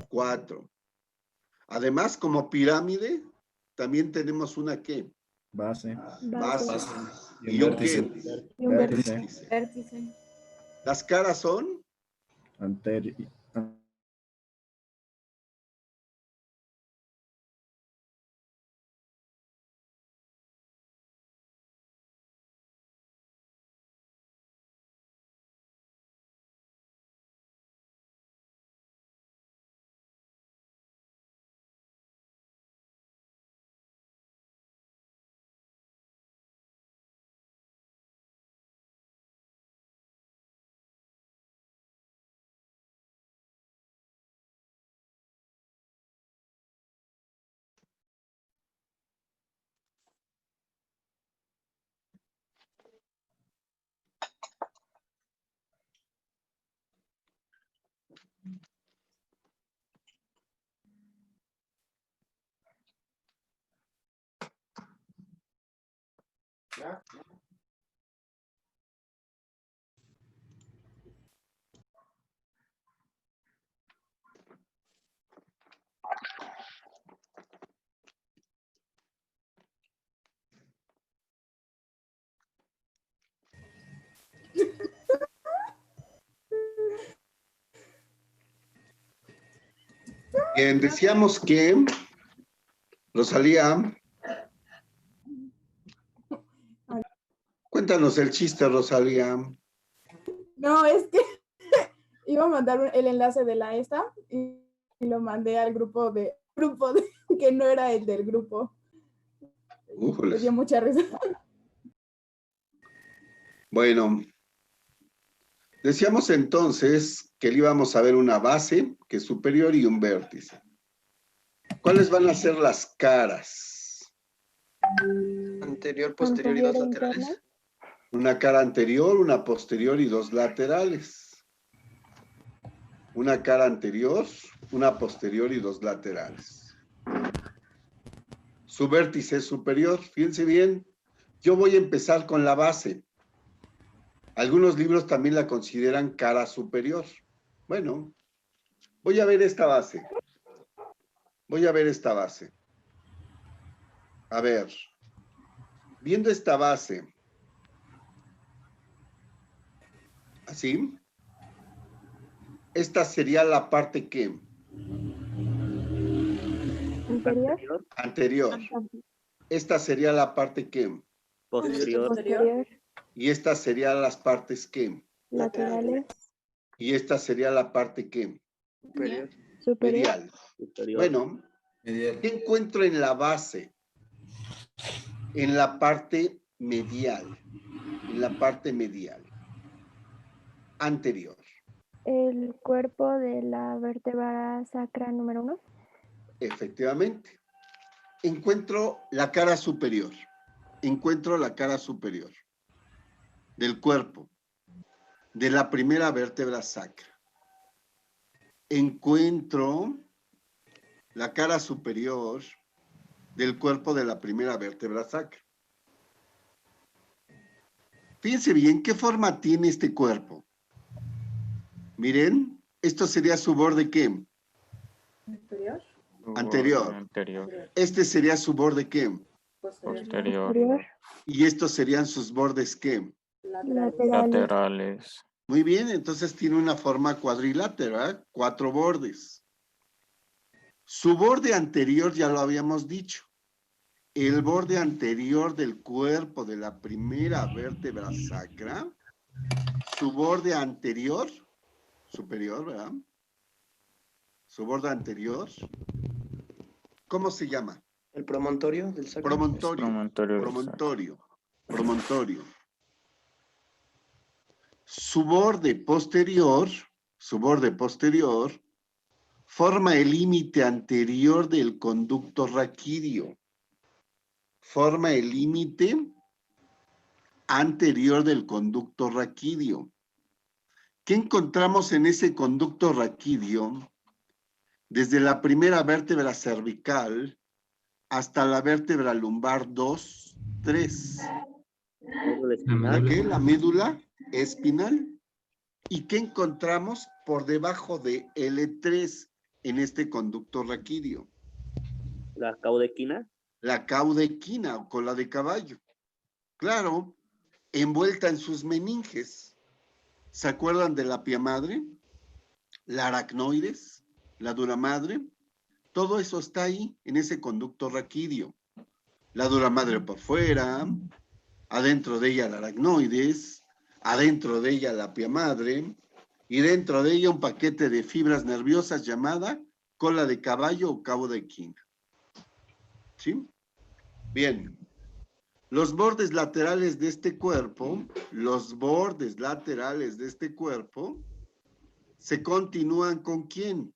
4. Además, como pirámide, también tenemos una ¿qué? Base. Base. Y ¿Y un vértice. qué? Y un Vértice. vértice. Las caras son Anterior. Bien, decíamos que Rosalía, cuéntanos el chiste, Rosalía. No, es que iba a mandar el enlace de la esta y lo mandé al grupo de que no era el del grupo. Me dio mucha risa. Bueno, decíamos entonces que le íbamos a ver una base, que es superior, y un vértice. ¿Cuáles van a ser las caras? Anterior, posterior y dos laterales. Una cara anterior, una posterior y dos laterales. Una cara anterior, una posterior y dos laterales. Su vértice superior, fíjense bien, yo voy a empezar con la base. Algunos libros también la consideran cara superior. Bueno, voy a ver esta base. Voy a ver esta base. A ver, viendo esta base, así, esta sería la parte ¿qué? Anterior. Anterior. Esta sería la parte ¿qué? Posterior. Y esta sería las partes ¿qué? Laterales. Y esta sería la parte ¿qué? Superior. Medial. Bueno, ¿qué encuentro en la base? En la parte medial. En la parte medial. Anterior. El cuerpo de la vértebra sacra número 1. Efectivamente. Encuentro la cara superior. Encuentro la cara superior del cuerpo, de la primera vértebra sacra. Encuentro la cara superior del cuerpo de la primera vértebra sacra. Fíjense bien, ¿qué forma tiene este cuerpo? Miren, esto sería su borde ¿qué? Anterior. Este sería su borde ¿qué? Posterior. Y estos serían sus bordes ¿qué? Laterales. Muy bien, entonces tiene una forma cuadrilátera, 4 bordes. Su borde anterior ya lo habíamos dicho. El borde anterior del cuerpo de la primera vértebra sacra, su borde anterior, superior, ¿verdad? Su borde anterior, ¿cómo se llama? El promontorio del sacro. Promontorio. Su borde posterior forma el límite anterior del conducto raquídeo. Forma el límite anterior del conducto raquídeo. ¿Qué encontramos en ese conducto raquídeo? Desde la primera vértebra cervical hasta la vértebra lumbar 2, 3. La médula espinal. ¿Y qué encontramos por debajo de L3? en este conducto raquídeo? La caudequina. La caudequina o cola de caballo. Claro, envuelta en sus meninges. ¿Se acuerdan de la pia madre? La aracnoides, la dura madre. Todo eso está ahí, en ese conducto raquídeo. La dura madre por fuera, adentro de ella la aracnoides, adentro de ella la pia madre, y dentro de ella un paquete de fibras nerviosas llamada cola de caballo o cabo de quina. ¿Sí? Bien. Los bordes laterales de este cuerpo, se continúan ¿con quién?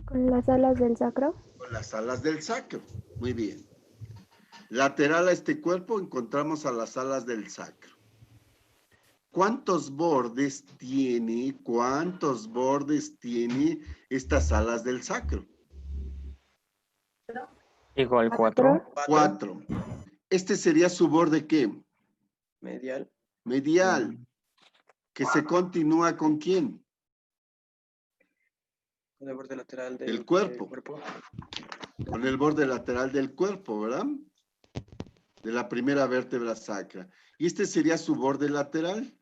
Con las alas del sacro. Con las alas del sacro. Muy bien. Lateral a este cuerpo encontramos a las alas del sacro. ¿Cuántos bordes tiene estas alas del sacro? Igual 4. 4. Este sería su borde ¿qué? Medial. Medial. Que se continúa ¿con quién? Con el borde lateral Del cuerpo. Con el borde lateral del cuerpo, ¿verdad? De la primera vértebra sacra. Y este sería su borde lateral.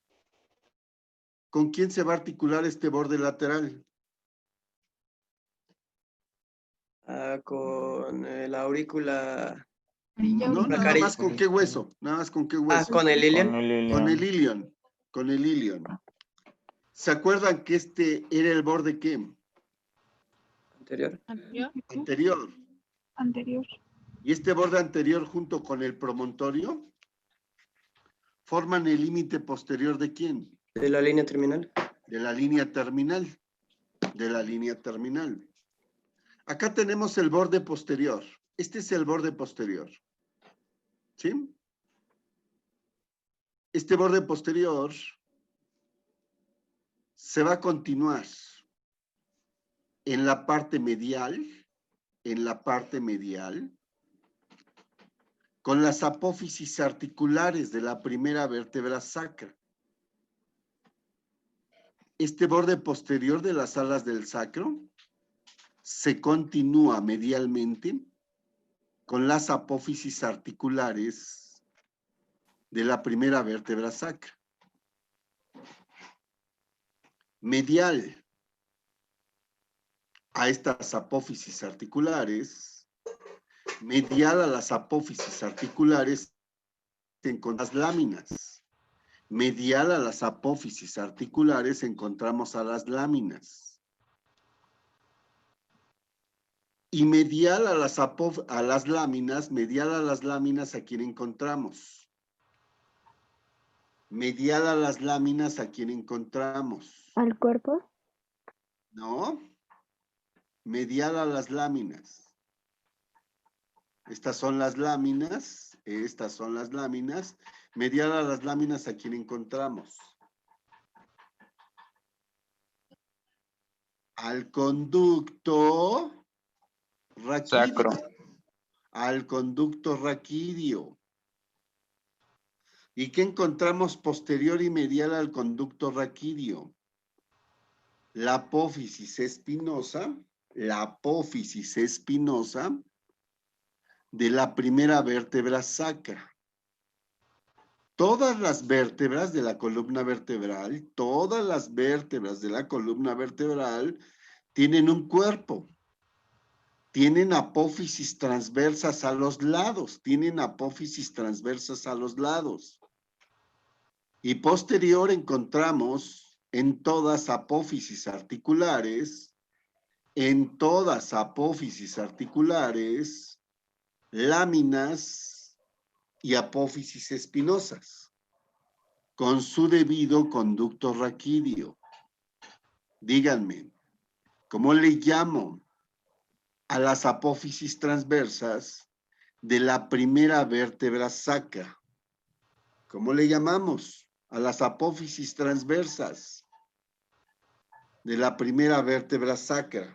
¿Con quién se va a articular este borde lateral? Con la aurícula. No, La nada carilla. más con qué hueso. Nada más con qué hueso. Con el ilion. Con el ilion. Con el ilion. ¿Se acuerdan que este era el borde qué? Anterior. Anterior. Y este borde anterior junto con el promontorio forman el límite posterior ¿de quién? De la línea terminal. De la línea terminal. De la línea terminal. Acá tenemos el borde posterior. Este es el borde posterior. ¿Sí? Este borde posterior se va a continuar en la parte medial, con las apófisis articulares de la primera vértebra sacra. Este borde posterior de las alas del sacro se continúa medialmente con las apófisis articulares de la primera vértebra sacra. Medial a estas apófisis articulares, medial a las apófisis articulares, se encuentran las láminas. Medial a las apófisis articulares encontramos a las láminas. Y medial a las láminas, ¿a quién encontramos? Medial a las láminas, ¿a quién encontramos? Al cuerpo. ¿No? Medial a las láminas. Estas son las láminas. Medial a las láminas, ¿a quién encontramos? Al conducto raquídeo. Sacro. Al conducto raquídeo. ¿Y qué encontramos posterior y medial al conducto raquídeo? La apófisis espinosa de la primera vértebra sacra. Todas las vértebras de la columna vertebral, tienen un cuerpo. Tienen apófisis transversas a los lados. Y posterior encontramos en todas apófisis articulares, láminas y apófisis espinosas, con su debido conducto raquídeo. Díganme, ¿cómo le llamo a las apófisis transversas de la primera vértebra sacra? ¿Cómo le llamamos a las apófisis transversas de la primera vértebra sacra?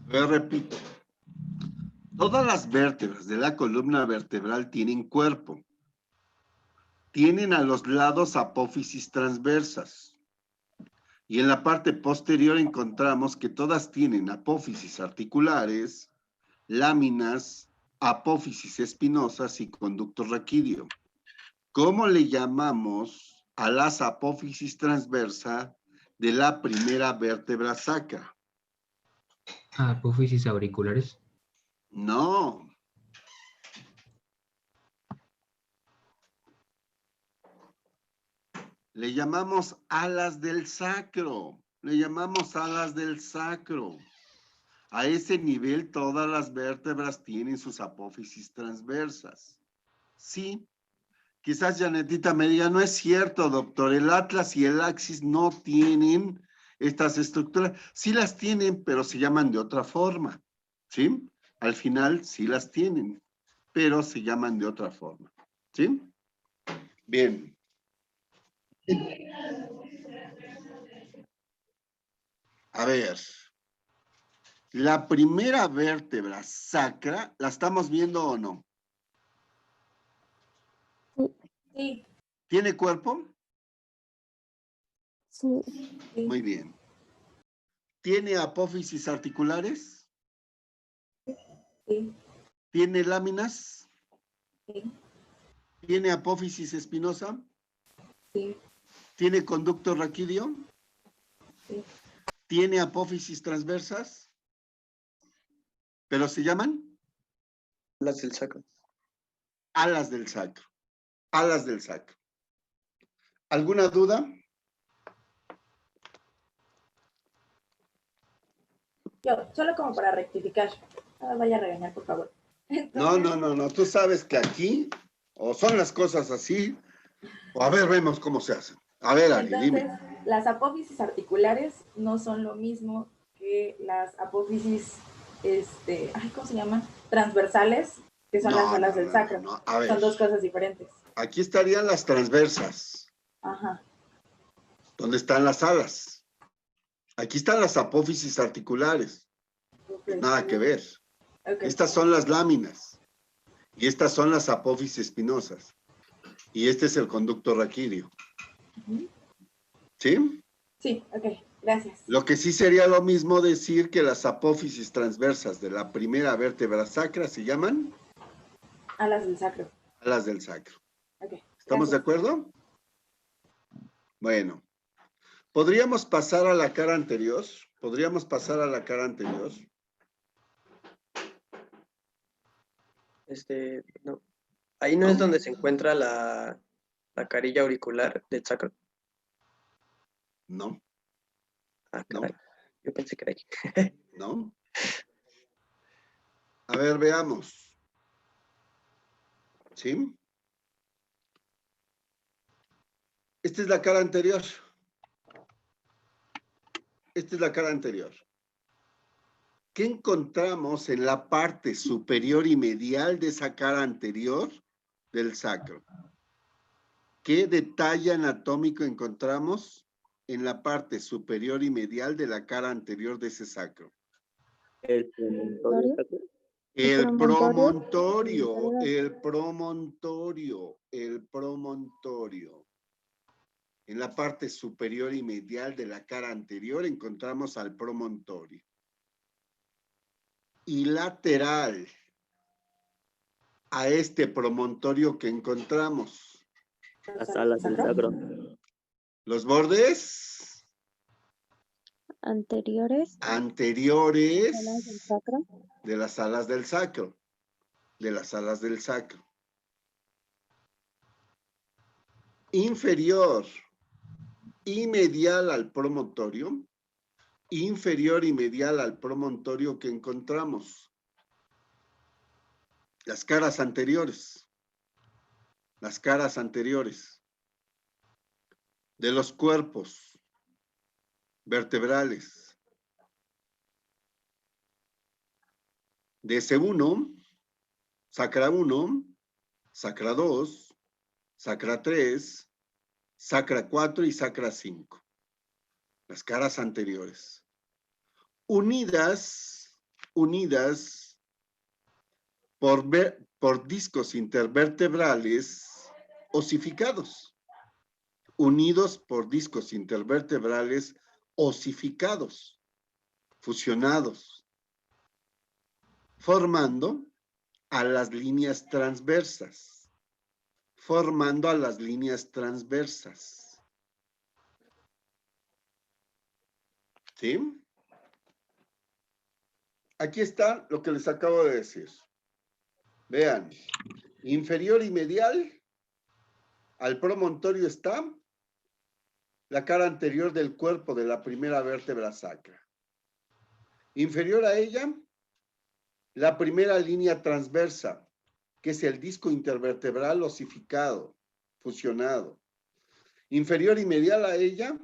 Repito. Todas las vértebras de la columna vertebral tienen cuerpo. Tienen a los lados apófisis transversas. Y en la parte posterior encontramos que todas tienen apófisis articulares, láminas, apófisis espinosas y conducto raquídeo. ¿Cómo le llamamos a las apófisis transversa de la primera vértebra sacra? Apófisis auriculares. No. Le llamamos alas del sacro. Le llamamos alas del sacro. A ese nivel todas las vértebras tienen sus apófisis transversas. Sí. Quizás Janetita me diga, no es cierto, doctor, el atlas y el axis no tienen estas estructuras. Sí las tienen, pero se llaman de otra forma. ¿Sí? Al final sí las tienen, pero se llaman de otra forma. ¿Sí? Bien. A ver. La primera vértebra sacra, ¿la estamos viendo o no? Sí. ¿Tiene cuerpo? Sí. Muy bien. ¿Tiene apófisis articulares? Sí. ¿Tiene láminas? Sí. ¿Tiene apófisis espinosa? Sí. ¿Tiene conducto raquídeo? Sí. ¿Tiene apófisis transversas? ¿Pero se llaman? Las del sacro. Alas del sacro. Alas del sacro. ¿Alguna duda? Yo, solo como para rectificar. No me vaya a regañar, por favor. No. Tú sabes que aquí o son las cosas así, o a ver, vemos cómo se hacen. A ver, Ari, dime. Entonces, las apófisis articulares no son lo mismo que las apófisis, ¿cómo se llaman? Transversales, que son las alas del sacro. No. A ver, son dos cosas diferentes. aquí estarían las transversas. Ajá. ¿Dónde están las alas? Aquí están las apófisis articulares. Okay. Nada que ver. Okay. Estas son las láminas. Y estas son las apófisis espinosas. Y este es el conducto raquídeo. ¿Sí? Sí, ok, gracias. Lo que sí sería lo mismo decir que las apófisis transversas de la primera vértebra sacra se llaman Alas del sacro. alas del sacro. Okay, ¿Estamos de acuerdo? Bueno. ¿Podríamos pasar a la cara anterior? ¿Podríamos pasar a la cara anterior? No. Ahí no es donde se encuentra la carilla auricular del sacro. No. Ah, No. caray. Yo pensé que era ahí. ¿No? A ver, veamos. ¿Sí? Esta es la cara anterior. Esta es la cara anterior. ¿Qué encontramos en la parte superior y medial de esa cara anterior del sacro? ¿Qué detalle anatómico encontramos en la parte superior y medial de la cara anterior de ese sacro? El promontorio sacro. El promontorio, el promontorio, el promontorio. En la parte superior y medial de la cara anterior encontramos al promontorio. Y lateral a este promontorio que encontramos. Las alas del sacro. Los bordes Anteriores. anteriores Alas del sacro. de las alas del sacro. De las alas del sacro. Inferior y medial al promontorio. Inferior y medial al promontorio que encontramos. Las caras anteriores. Las caras anteriores. De los cuerpos vertebrales. De ese 1, sacra 1, sacra 2, sacra 3, sacra 4 y sacra 5. Las caras anteriores. Unidas por discos intervertebrales osificados, unidos por discos intervertebrales osificados, fusionados, formando a las líneas transversas, ¿Sí? Aquí está lo que les acabo de decir. Vean, inferior y medial, al promontorio está la cara anterior del cuerpo de la primera vértebra sacra. Inferior a ella, la primera línea transversa, que es el disco intervertebral osificado, fusionado. Inferior y medial a ella,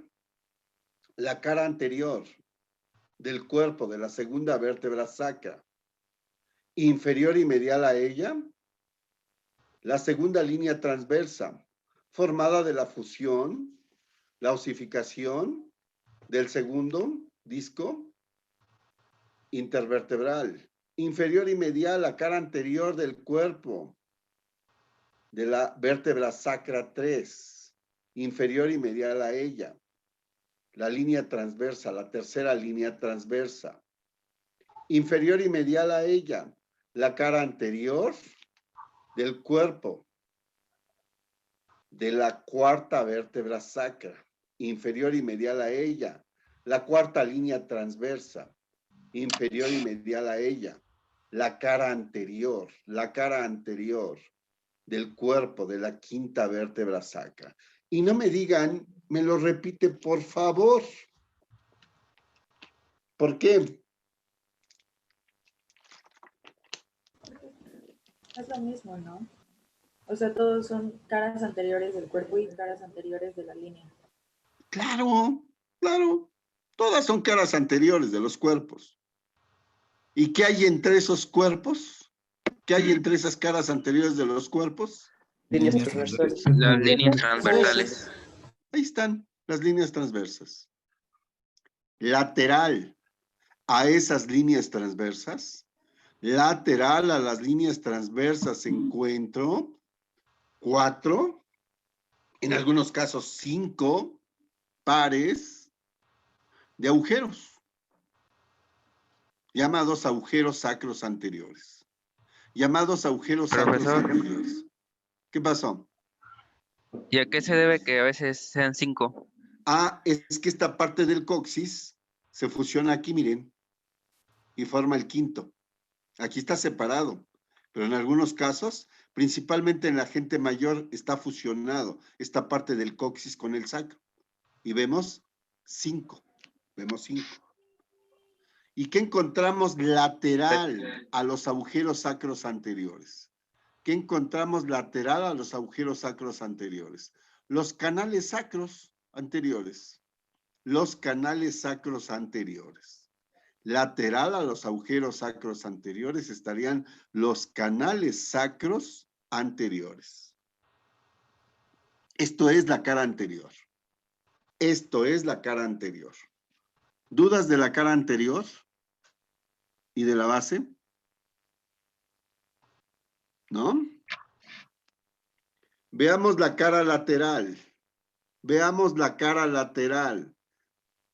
la cara anterior del cuerpo de la segunda vértebra sacra. Inferior y medial a ella, la segunda línea transversa, formada de la fusión, la osificación del segundo disco intervertebral. Inferior y medial, la cara anterior del cuerpo de la vértebra sacra 3. Inferior y medial a ella, la línea transversa, la tercera línea transversa. Inferior y medial a ella, la cara anterior del cuerpo de la cuarta vértebra sacra. Inferior y medial a ella, la cuarta línea transversa. Inferior y medial a ella, la cara anterior del cuerpo de la quinta vértebra sacra. Y no me digan, me lo repite por favor. ¿Por qué? Es lo mismo, ¿no? O sea, todos son caras anteriores del cuerpo y caras anteriores de la línea. Claro, claro. Todas son caras anteriores de los cuerpos. ¿Y qué hay entre esos cuerpos? ¿Qué hay entre esas caras anteriores de los cuerpos? Líneas transversales. Las líneas transversales. Ahí están las líneas transversas. Lateral a esas líneas transversas, lateral a las líneas transversas encuentro 4, en algunos casos 5 pares de agujeros, llamados agujeros sacros anteriores. Llamados agujeros sacros Profesor. anteriores. ¿Qué pasó? ¿Y a qué se debe que a veces sean 5? Ah, es que esta parte del coxis se fusiona aquí, miren, y forma el quinto. Aquí está separado, pero en algunos casos, principalmente en la gente mayor, está fusionado esta parte del coxis con el sacro. Y vemos 5. ¿Y qué encontramos lateral a los agujeros sacros anteriores? ¿Qué encontramos lateral a los agujeros sacros anteriores? Los canales sacros anteriores. Los canales sacros anteriores. Lateral a los agujeros sacros anteriores estarían los canales sacros anteriores. Esto es la cara anterior. Esto es la cara anterior. ¿Dudas de la cara anterior y de la base? ¿No? Veamos la cara lateral. Veamos la cara lateral.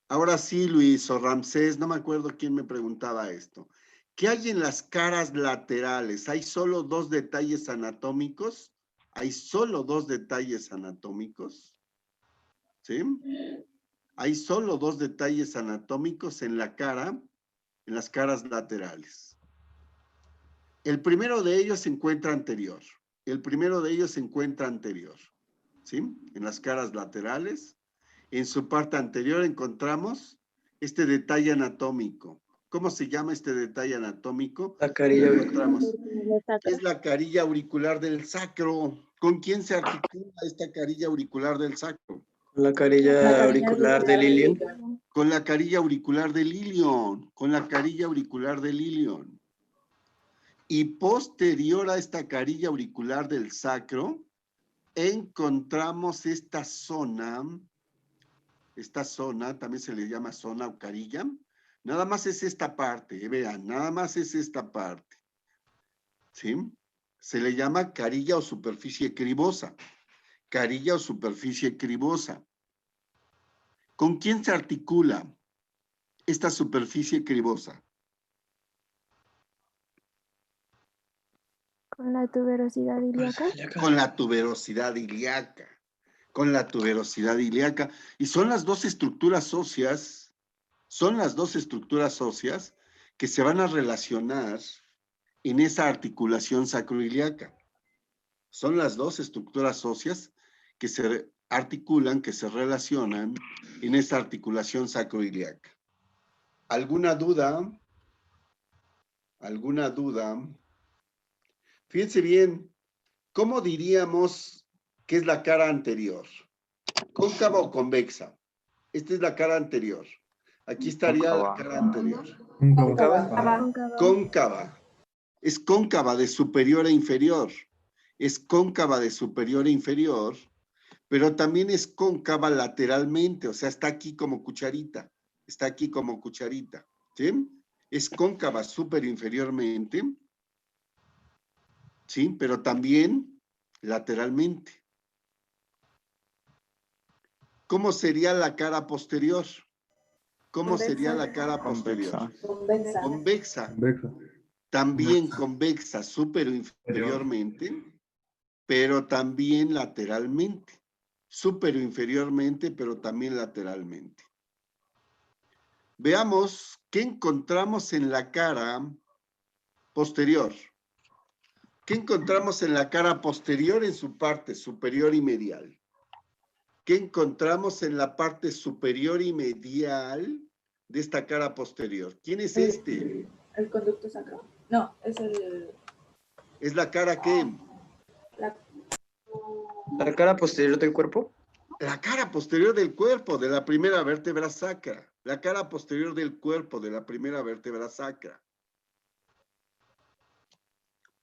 Ahora sí, Luis o Ramsés, no me acuerdo quién me preguntaba esto. ¿Qué hay en las caras laterales? ¿Hay solo 2 detalles anatómicos? ¿Hay solo 2 detalles anatómicos? ¿Sí? Hay solo 2 detalles anatómicos en la cara, en las caras laterales. El primero de ellos se encuentra anterior. ¿Sí? En las caras laterales. En su parte anterior encontramos este detalle anatómico. ¿Cómo se llama este detalle anatómico? La carilla auricular. Es la carilla auricular del sacro. ¿Con quién se articula esta carilla auricular del sacro? La carilla auricular del ilion. Con la carilla auricular del ilion. Y posterior a esta carilla auricular del sacro, encontramos esta zona también se le llama zona o carilla. Nada más es esta parte, vean, nada más es esta parte. ¿sí? Se le llama carilla o superficie cribosa. Carilla o superficie cribosa. ¿Con quién se articula esta superficie cribosa? Con la tuberosidad ilíaca. Con la tuberosidad ilíaca. Con la tuberosidad ilíaca. Y son las dos estructuras óseas, que se van a relacionar en esa articulación sacroiliaca. Son las dos estructuras óseas que se articulan, que se relacionan en esa articulación sacroiliaca. ¿Alguna duda? ¿Alguna duda? Fíjense bien, ¿cómo diríamos que es la cara anterior? ¿Cóncava o convexa? Esta es la cara anterior. Aquí estaría la cara anterior. Cóncava. Cóncava. Es cóncava de superior a inferior. Es cóncava de superior a inferior, pero también es cóncava lateralmente, o sea, está aquí como cucharita. Está aquí como cucharita. ¿Sí? Es cóncava superinferiormente. ¿Sí? Pero también lateralmente. ¿Cómo sería la cara posterior? ¿Cómo sería la cara posterior? Convexa. Convexa. También convexa superinferiormente, pero también lateralmente. Superinferiormente, pero también lateralmente. Veamos qué encontramos en la cara posterior. ¿Qué encontramos en la cara posterior en su parte superior y medial? ¿Qué encontramos en la parte superior y medial de esta cara posterior? ¿Quién es este? ¿El conducto sacro? No, es el... ¿Es la cara qué? La cara posterior del cuerpo. La cara posterior del cuerpo, de la primera vértebra sacra. La cara posterior del cuerpo, de la primera vértebra sacra.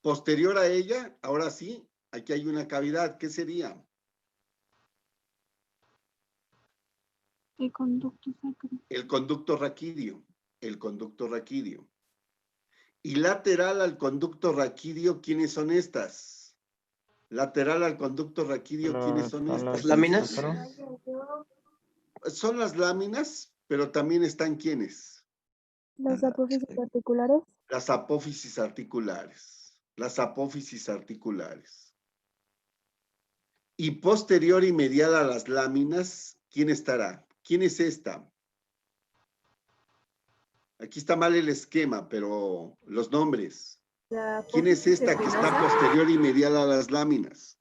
Posterior a ella, ahora sí, aquí hay una cavidad. ¿Qué sería? El conducto sacro. El conducto raquídeo. El conducto raquídeo. Y lateral al conducto raquídeo, ¿quiénes son estas? Lateral al conducto raquídeo, ¿quiénes son estas? Láminas. Son las láminas, pero también están ¿quiénes? Los apófisis articulares. Las apófisis articulares. Las apófisis articulares. Y posterior y medial a las láminas, ¿quién estará? ¿Quién es esta? Aquí está mal el esquema, pero los nombres. ¿Quién es esta que está posterior y medial a las láminas?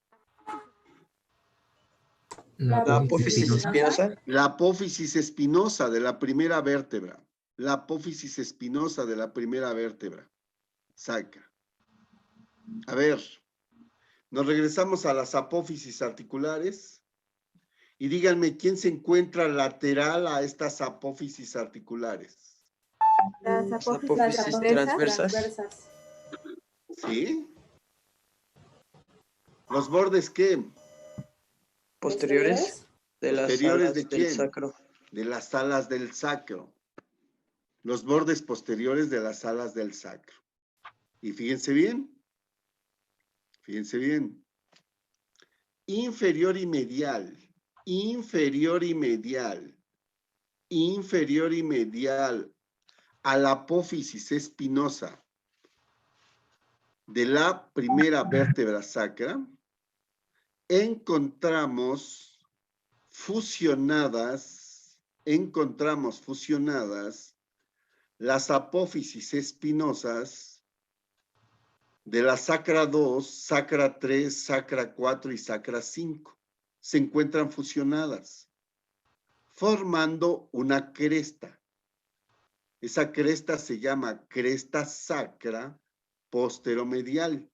La apófisis espinosa. La apófisis espinosa de la primera vértebra. La apófisis espinosa de la primera vértebra. Sacra. A ver, nos regresamos a las apófisis articulares y díganme quién se encuentra lateral a estas apófisis articulares. Las apófisis transversas. ¿Sí? ¿Los bordes qué? Posteriores de las ¿Posteriores alas de del quién? sacro. De las alas del sacro. Los bordes posteriores de las alas del sacro. Y fíjense bien. Fíjense bien. Inferior y medial. Inferior y medial. Inferior y medial a la apófisis espinosa de la primera vértebra sacra, encontramos fusionadas las apófisis espinosas de la sacra 2, sacra 3, sacra 4 y sacra 5. Se encuentran fusionadas, formando una cresta. Esa cresta se llama cresta sacra posteromedial.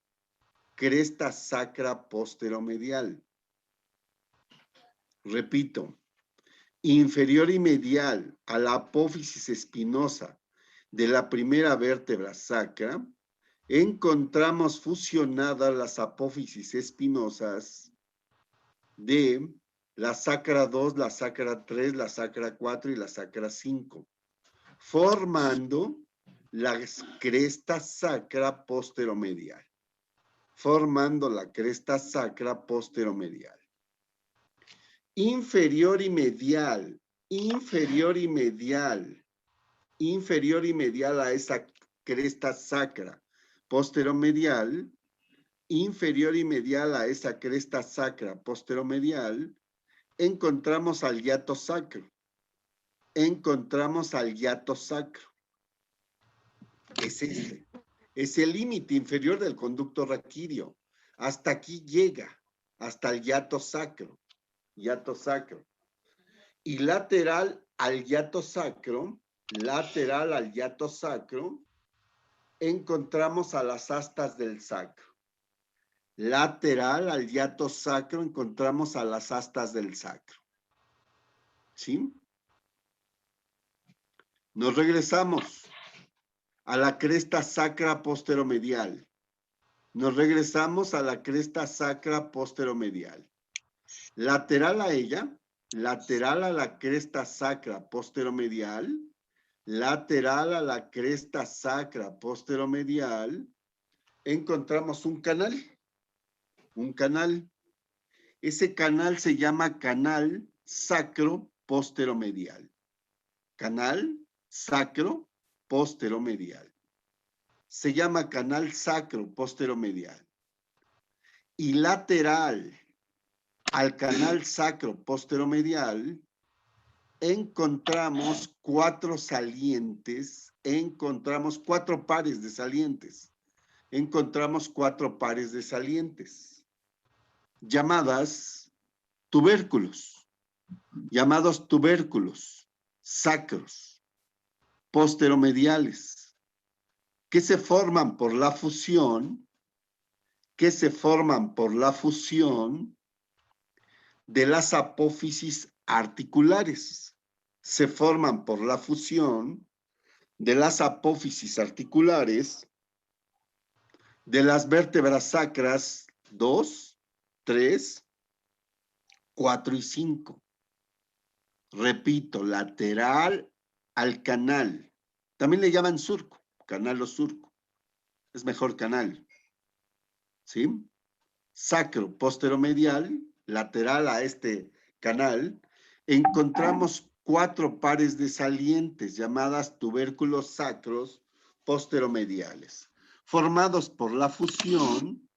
Cresta sacra posteromedial. Repito, inferior y medial a la apófisis espinosa de la primera vértebra sacra, encontramos fusionadas las apófisis espinosas de la sacra 2, la sacra 3, la sacra 4 y la sacra 5, formando la cresta sacra posteromedial. formando la cresta sacra posteromedial. Inferior y medial, inferior y medial, inferior y medial a esa cresta sacra posteromedial, inferior y medial a esa cresta sacra posteromedial, encontramos al hiato sacro. Encontramos al hiato sacro. Es este. Es el límite inferior del conducto raquídeo. Hasta aquí llega, hasta el hiato sacro. Hiato sacro. Y lateral al hiato sacro, encontramos a las astas del sacro. Lateral al hiato sacro encontramos a las astas del sacro. ¿Sí? Nos regresamos a la cresta sacra posteromedial. Nos regresamos a la cresta sacra posteromedial. Lateral a ella, lateral a la cresta sacra posteromedial, lateral a la cresta sacra posteromedial, encontramos un canal. Un canal. Ese canal se llama canal sacro posteromedial. Canal sacro posteromedial. Se llama canal sacro posteromedial. Y lateral al canal sacro posteromedial encontramos 4 salientes, encontramos 4 pares de salientes. Encontramos 4 pares de salientes llamadas tubérculos, sacros, posteromediales, que se forman por la fusión, de las apófisis articulares. Se forman por la fusión de las apófisis articulares de las vértebras sacras 2, 3, 4 y 5. Repito, lateral al canal. También le llaman surco, canal o surco. Es mejor canal. ¿Sí? Sacro posteromedial, lateral a este canal, encontramos 4 pares de salientes llamadas tubérculos sacros posteromediales, formados por la fusión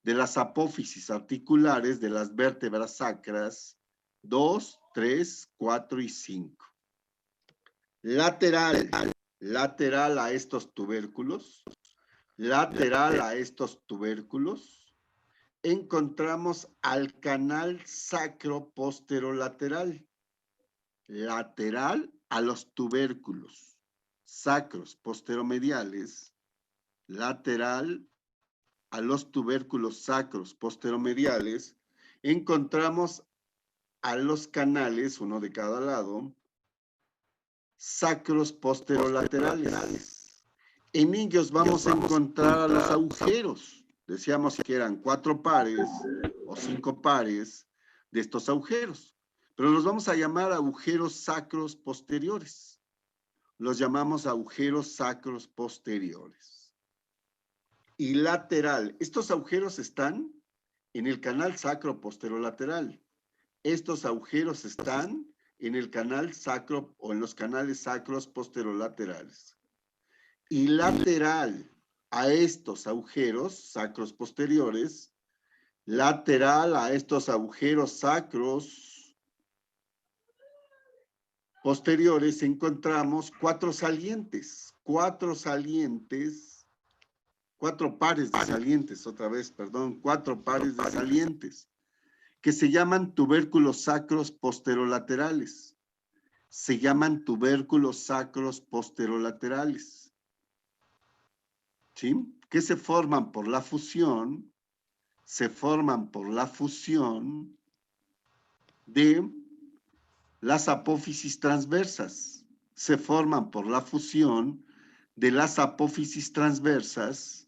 de las apófisis articulares de las vértebras sacras 2, 3, 4 y 5. Lateral a estos tubérculos, encontramos al canal sacro posterolateral. Lateral a los tubérculos sacros posteromediales, lateral a los tubérculos sacros posteromediales, encontramos a los canales, uno de cada lado, sacros posterolaterales. En ellos vamos a encontrar a los agujeros. Decíamos que eran 4 pares o 5 pares de estos agujeros, pero los vamos a llamar agujeros sacros posteriores. Los llamamos agujeros sacros posteriores. Y lateral. Estos agujeros están en el canal sacro posterolateral. Estos agujeros están en el canal sacro o en los canales sacros posterolaterales. Y lateral a estos agujeros sacros posteriores, lateral a estos agujeros sacros posteriores encontramos 4 salientes. 4 pares de salientes, 4 pares de salientes, que se llaman tubérculos sacros posterolaterales. Se llaman tubérculos sacros posterolaterales. ¿Sí? Que se forman por la fusión, de las apófisis transversas. Se forman por la fusión de las apófisis transversas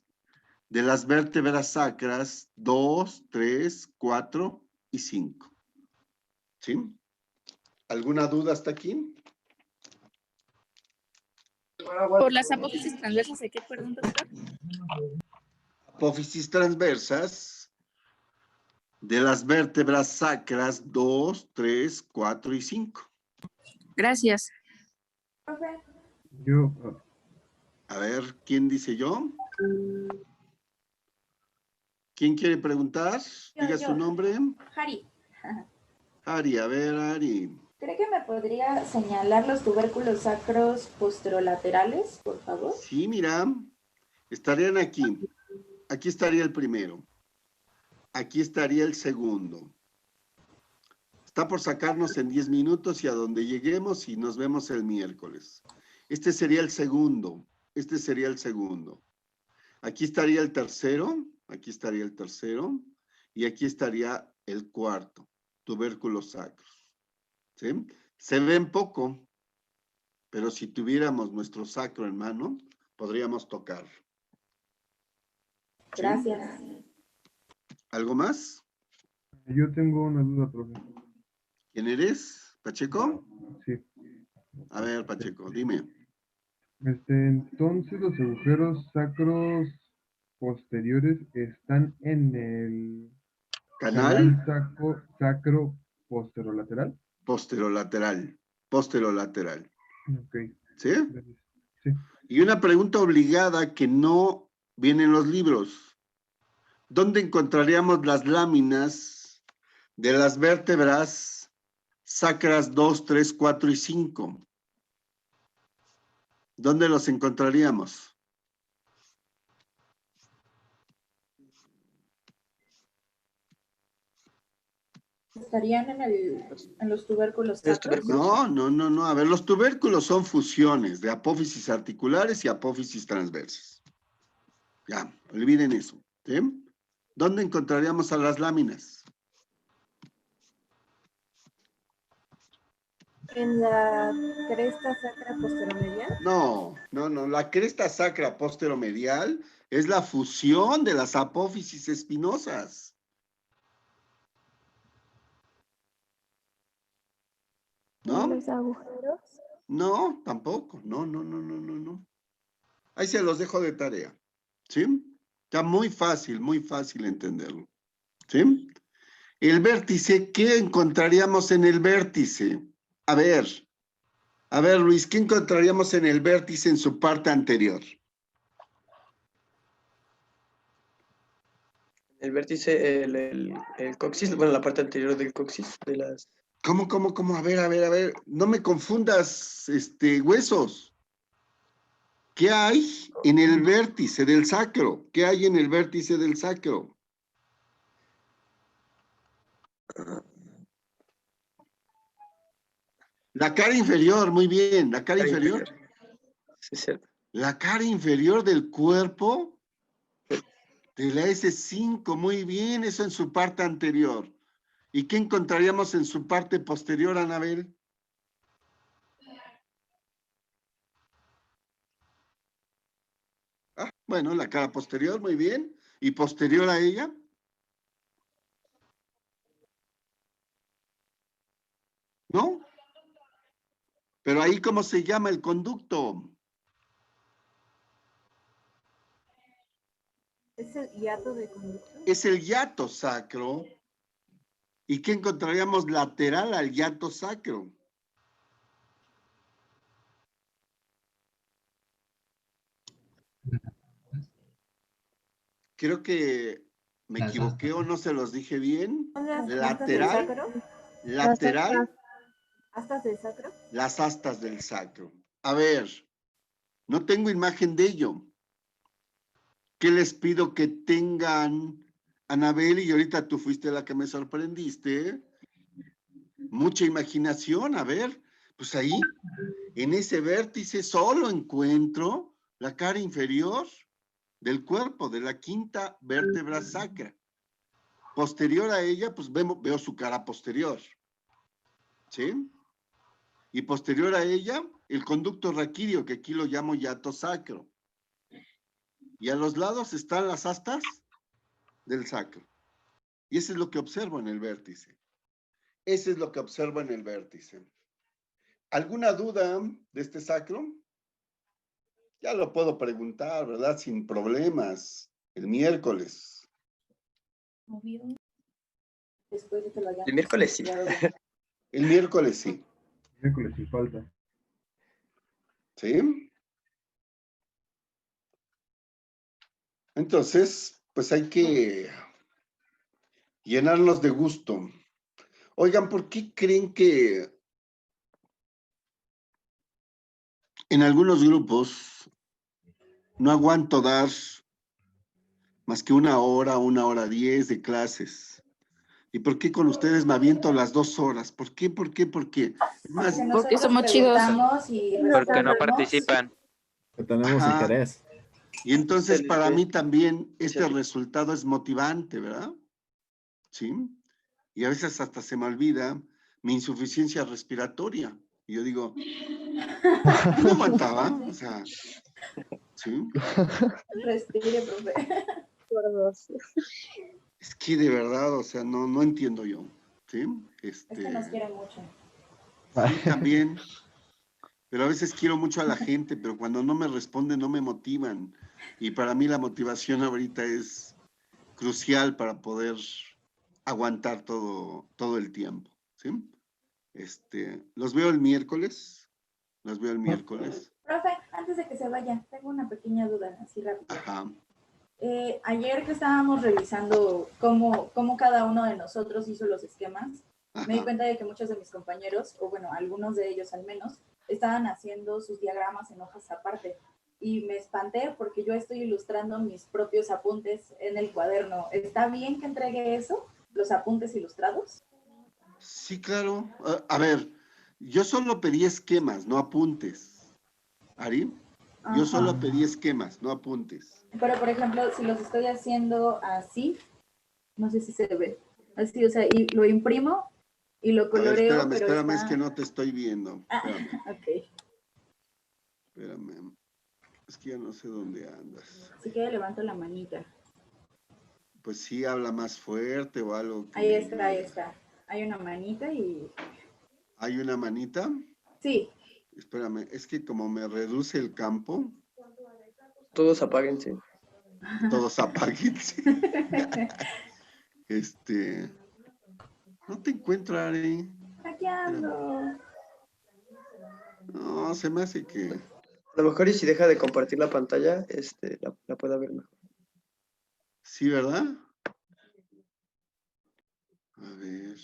de las vértebras sacras 2, 3, 4 y 5. ¿Sí? ¿Alguna duda hasta aquí? Por las apófisis transversas, ¿de qué, perdón, doctor? apófisis transversas de las vértebras sacras 2, 3, 4 y 5. Gracias. Profe, Yo, A ver, ¿quién dice yo? ¿Quién quiere preguntar? Diga yo. su nombre. Jari, Ari, a ver, Ari. ¿cree que me podría señalar los tubérculos sacros posterolaterales, por favor? Sí, mira, estarían aquí. Aquí estaría el primero. Aquí estaría el segundo. Está por sacarnos en 10 minutos y a donde lleguemos y nos vemos el miércoles. Este sería el segundo. Este sería el segundo. Aquí estaría el tercero. Aquí estaría el tercero. Y aquí estaría el cuarto. Tubérculos sacros. ¿Sí? Se ven poco, pero si tuviéramos nuestro sacro en mano, podríamos tocar. ¿Sí? Gracias. ¿Algo más? yo tengo una duda, profe. ¿Quién eres? ¿Pacheco? Sí. A ver, Pacheco, dime. Entonces los agujeros sacros posteriores están en el Canal sacro posterolateral. posterolateral. Posterolateral. Ok, ¿Sí? gracias. Sí. Y una pregunta obligada que no viene en los libros. ¿Dónde encontraríamos las láminas de las vértebras sacras 2, 3, 4 y 5? ¿Dónde los encontraríamos? ¿Estarían en los tubérculos ¿Los sacros? tubérculos? No. A ver, los tubérculos son fusiones de apófisis articulares y apófisis transversas. Ya, olviden eso. ¿Sí? ¿Dónde encontraríamos a las láminas? En la cresta sacra posteromedial. No. La cresta sacra posteromedial es la fusión de las apófisis espinosas. ¿No? ¿Y los agujeros? No, tampoco. No. Ahí se los dejo de tarea. ¿Sí? Está muy fácil entenderlo. ¿Sí? El vértice, ¿qué encontraríamos en el vértice? A ver, Luis, ¿qué encontraríamos en el vértice en su parte anterior? El vértice, el coxis, bueno, la parte anterior del coxis, de las... ¿Cómo? A ver. No me confundas, huesos. ¿Qué hay en el vértice del sacro? ¿Qué hay en el vértice del sacro? La cara inferior, muy bien. La cara inferior. Sí, es cierto. La cara inferior del cuerpo de la S5, muy bien, eso en su parte anterior. ¿Y qué encontraríamos en su parte posterior, Anabel? Bueno, la cara posterior, muy bien. ¿Y posterior a ella? ¿No? Pero ahí, ¿cómo se llama el conducto? ¿Es el hiato de conducto? Es el hiato sacro. ¿Y qué encontraríamos lateral al hiato sacro? Creo que me equivoqué o no se los dije bien. ¿Son las astas del Lateral, sacro? lateral, ¿Astas del sacro? las astas del sacro. A ver, no tengo imagen de ello. ¿Qué les pido que tengan, Anabel? Y ahorita tú fuiste la que me sorprendiste. Mucha imaginación, a ver, pues ahí, en ese vértice solo encuentro la cara inferior del cuerpo, de la quinta vértebra sacra. Posterior a ella, pues veo su cara posterior. ¿Sí? Y posterior a ella, el conducto raquídeo, que aquí lo llamo hiato sacro. Y a los lados están las astas del sacro. Y eso es lo que observo en el vértice. Eso es lo que observo en el vértice. ¿Alguna duda de este sacro? Ya lo puedo preguntar, ¿verdad? Sin problemas. El miércoles. Obvio. Después de que lo hayan El miércoles sí. estudiado bien. El miércoles sí. Miércoles sin falta. ¿Sí? Entonces, pues hay que llenarnos de gusto. Oigan, ¿por qué creen que en algunos grupos no aguanto dar más que 1 hora 10 de clases? ¿Y por qué con ustedes me aviento las 2 horas? ¿Por qué? ¿Por qué? ¿Por qué? Es más, Porque Porque nosotros somos chidos. preguntamos y Porque no respondemos. participan. Que tenemos ajá, interés. y entonces para Excelente. mí también este Sí. resultado es motivante, ¿verdad? ¿Sí? Y a veces hasta se me olvida mi insuficiencia respiratoria. Y yo digo, yo no aguantaba, o sea, ¿sí? Respire, profe. Es que de verdad, o sea, no entiendo yo, ¿sí? Es que nos quiere mucho. Sí, también, pero a veces quiero mucho a la gente, pero cuando no me responden, no me motivan. Y para mí la motivación ahorita es crucial para poder aguantar todo el tiempo, ¿sí? Los veo el miércoles, Profe, antes de que se vaya, tengo una pequeña duda, así rápido. ajá, Ayer que estábamos revisando cómo cada uno de nosotros hizo los esquemas, me di ajá. cuenta de que muchos de mis compañeros, o bueno, algunos de ellos al menos, estaban haciendo sus diagramas en hojas aparte. Y me espanté porque yo estoy ilustrando mis propios apuntes en el cuaderno. ¿Está bien que entregue eso? ¿Los apuntes ilustrados? Sí, claro. A ver, yo solo pedí esquemas, no apuntes. ¿Ari? Yo solo Ajá. pedí esquemas, no apuntes. Pero, por ejemplo, si los estoy haciendo así, no sé si se ve. Así, o sea, y lo imprimo y lo A ver, coloreo, pero espérame, es está... que no te estoy viendo. Ah, Espérame, ok. espérame. Es que ya no sé dónde andas. Así que levanto la manita. Pues sí, habla más fuerte o algo. que Ahí me está, ahí ayude. está. Hay una manita y... ¿Hay una manita? Sí. Espérame, es que como me reduce el campo, Todos apáguense. todos apáguense. No te encuentro, Ari. Aquí ando. No, se me hace que... A lo mejor y si deja de compartir la pantalla, la pueda ver mejor. Sí, ¿verdad? A ver.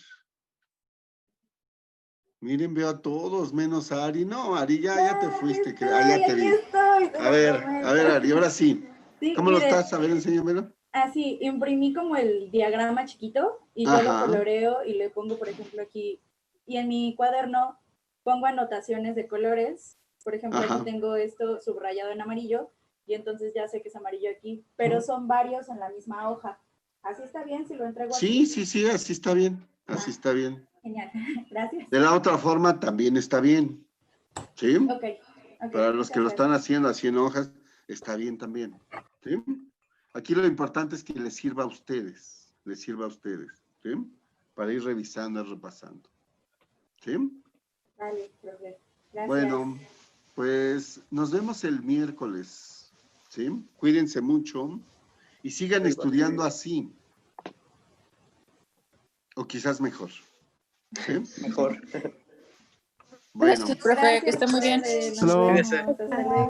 Miren, veo a todos, menos a Ari. No, Ari, ya te fuiste. Ya te vi. Estoy, te A lo ver, prometo. Ari, ahora sí. Sí, ¿Cómo lo mire, estás? A ver, enséñamelo. así, imprimí como el diagrama chiquito y yo lo Ajá. coloreo y le pongo, por ejemplo, aquí, y en mi cuaderno pongo anotaciones de colores. Por ejemplo, Ajá. aquí tengo esto subrayado en amarillo y entonces ya sé que es amarillo aquí, pero son varios en la misma hoja. ¿Así está bien si lo entrego así? Sí, así está bien. Así está bien. Genial, gracias. De la otra forma también está bien. ¿Sí? Ok, Para los que lo muchas están gracias. haciendo así en hojas, está bien también. ¿Sí? Aquí lo importante es que les sirva a ustedes. ¿Sí? Para ir revisando y repasando. ¿Sí? Vale, profe. Gracias. Bueno, pues nos vemos el miércoles. ¿Sí? Cuídense mucho y sigan estudiando así. O quizás mejor. ¿Sí? Mejor. Bueno. Gracias, profe, que esté muy bien. Gracias, profe. Nos Hasta luego. vemos. Hasta luego.